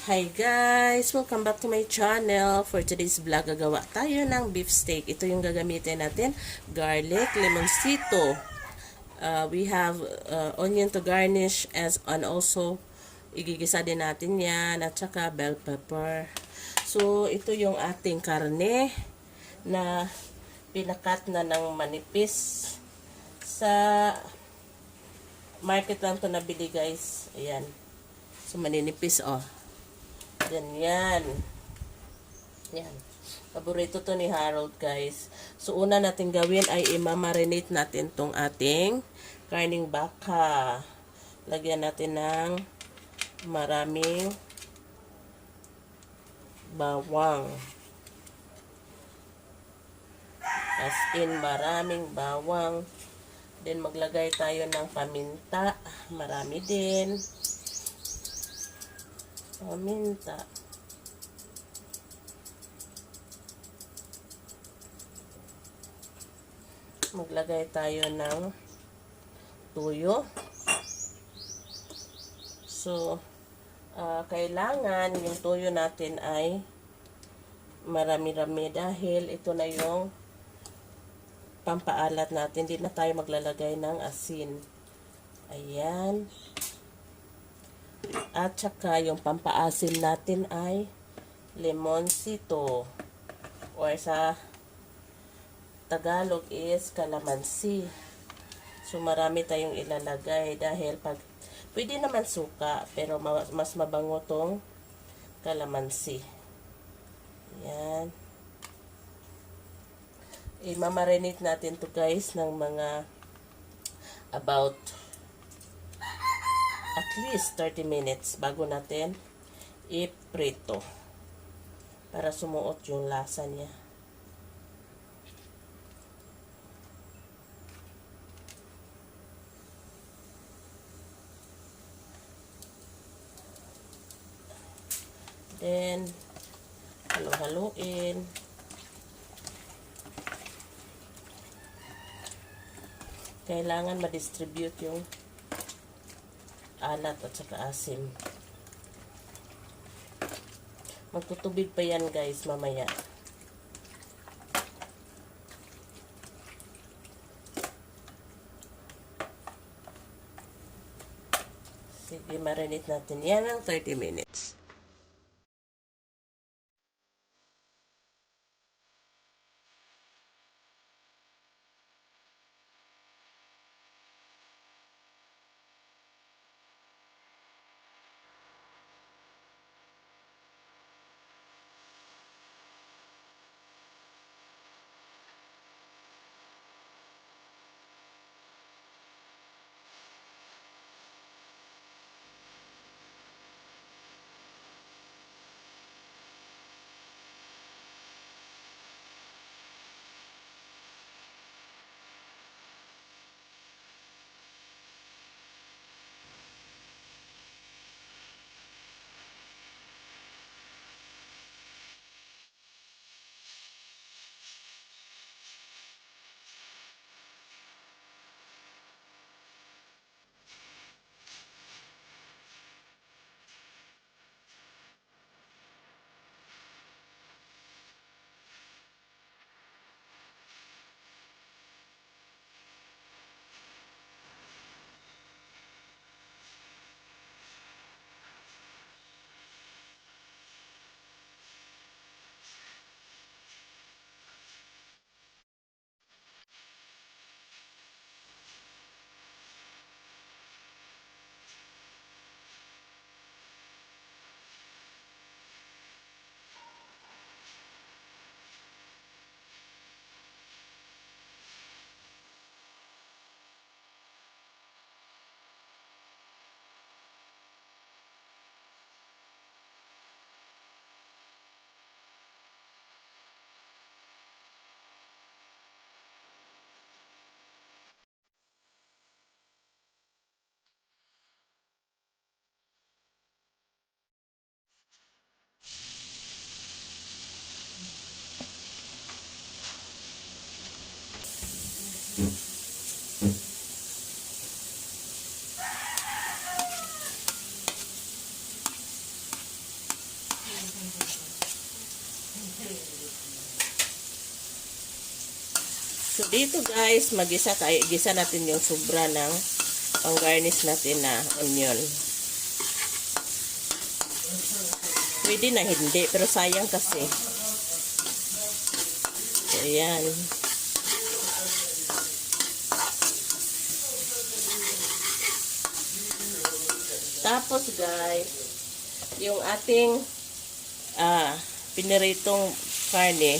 Hi guys! Welcome back to my channel. For today's vlog, gagawa tayo ng beef steak. Ito yung gagamitin natin. Garlic, limoncito. We have onion to garnish and also igigisa din natin yan at saka bell pepper. So, ito yung ating karne na pinakat na ng manipis. Sa market lang to nabili guys. Ayan. So, maninipis oh. Ganyan. Yan. Paborito to ni Harold, guys. So, una natin gawin ay imamarinate natin tong ating karning baka. Lagyan natin ng maraming bawang. As in, maraming bawang. Then, maglagay tayo ng paminta. Marami din. Paminta. Maglagay tayo ng tuyo. So, kailangan yung tuyo natin ay marami-rami dahil ito na yung pampaalat natin. Hindi na tayo maglalagay ng asin. Ayan. At saka yung pampaasim natin ay limoncito or sa Tagalog is calamansi. So marami tayong ilalagay dahil pwede naman suka pero mas mabango tong calamansi. Yan. I-marinate natin to guys ng mga about at least 30 minutes bago natin i-prito para sumuot yung lasa niya. Then, halo-haloin. Kailangan ma-distribute yung alat at saka asim. Magtutubig pa yan guys mamaya. Sige, marinate natin yan ng 30 minutes. So, dito guys, gisa natin yung sobra ng pang-garnish natin na onion. Pwede na hindi, pero sayang kasi. So, ayan. Tapos guys, yung ating piniritong karne,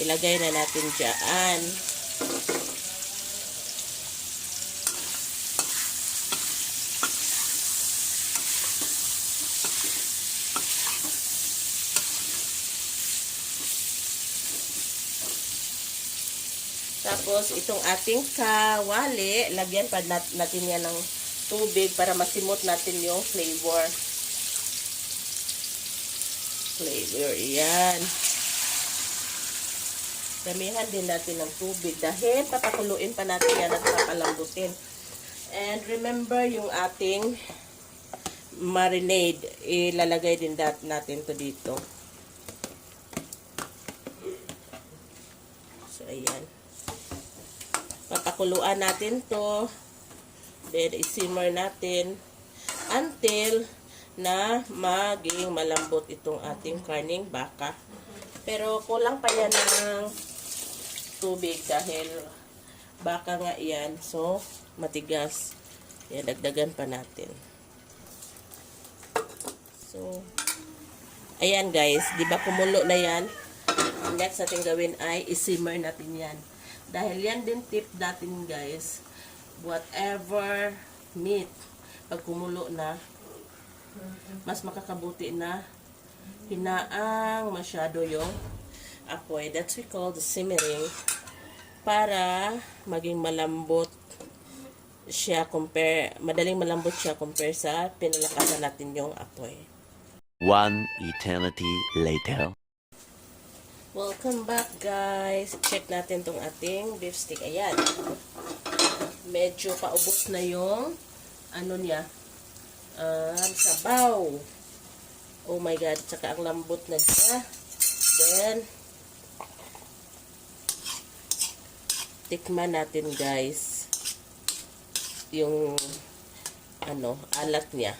ilagay na natin dyan. Tapos, itong ating kawali, lagyan pa natin yan ng tubig para masimot natin yung flavor. Yan. Damihan din natin ng tubig dahil papakuluin pa natin yan at papalambutin. And remember yung ating marinade. Ilalagay din natin to dito. So, ayan. Papakuluan natin to. Then, isimmer natin until na maging malambot itong ating karning baka. Pero kulang pa yan ng tubig dahil baka nga yan. So, matigas. Yan, dagdagan pa natin. So, ayan guys. Diba kumulo na yan? Next natin gawin ay isimmer natin yan. Dahil yan din tip natin guys. Whatever meat, pag kumulo na, mas makakabuti na hinaang masyado yung apoy. That's we call the simmering. Para maging malambot siya madaling malambot siya compare sa pinalakasan natin yung apoy. One eternity later. Welcome back guys. Check natin tong ating beef stick. Ayan. Medyo paubos na yung ano niya. Sabaw. Oh my god, tsaka ang lambot na siya. Then, tikman natin guys yung alat niya.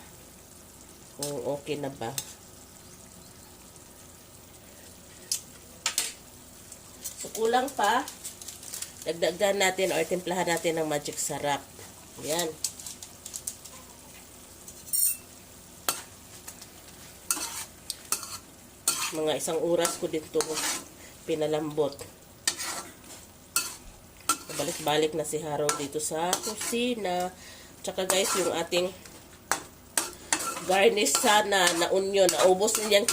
Kung okay na ba. So, kulang pa. Dagdagan natin or timplahan natin ng magic sarap. Ayan. Mga 1 oras ko dito pinalambot. Balik-balik na si Harold dito sa kusina. Tsaka guys, yung ating garnish sana na onion, naubos na yan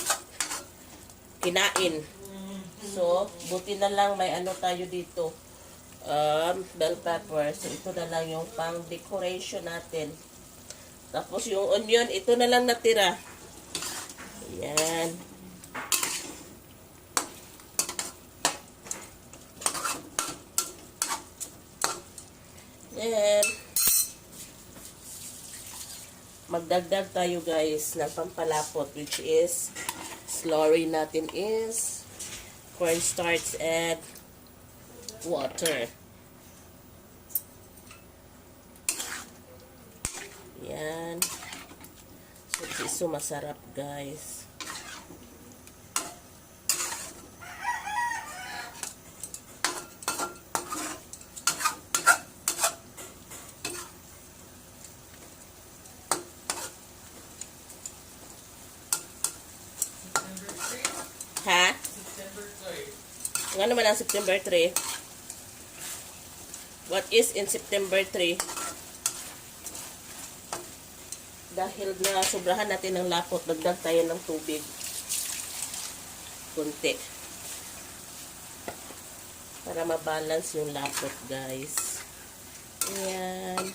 kinain. So, buti na lang may tayo dito. Bell pepper. So, ito na lang yung pang decoration natin. Tapos yung onion, ito na lang natira. Ayan. Then, magdagdag tayo guys ng pampalapot, which is slurry natin is cornstarch and water. Yan. So, masarap guys. Ha? Nga naman ang September 3. What is in September 3? Dahil na sobrahan natin ng lapot, dagdag tayo ng tubig. Kunti. Para mabalance yung lapot, guys. Ayan.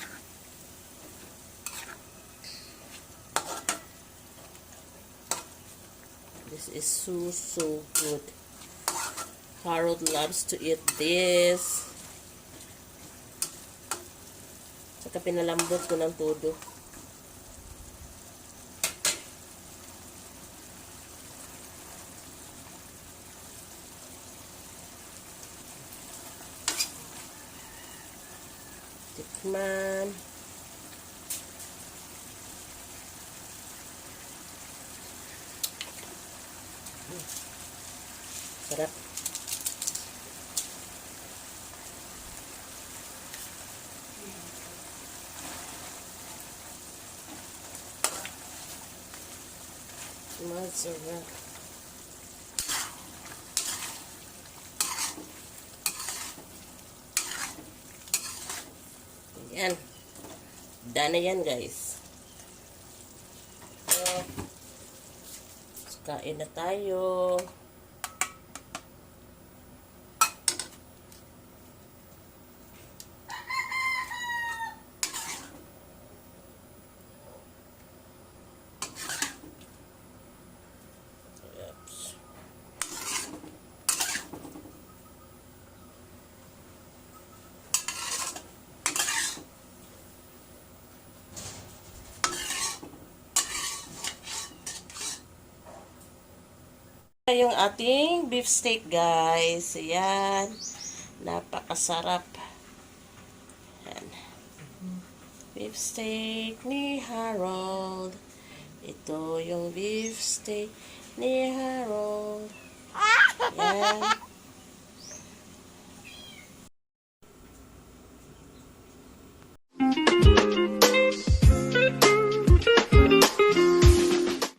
This is so good. Harold loves to eat this. Saka pinalambot ko ng todo. Tikman. Sarap. Masarap. Yan. Done na yan, guys. So, kain na tayo. Oops. Yung ating beef steak, guys. Ayan. Napakasarap. Ayan. Beef steak ni Harold. Ito yung beef steak ni Harold. Ayan.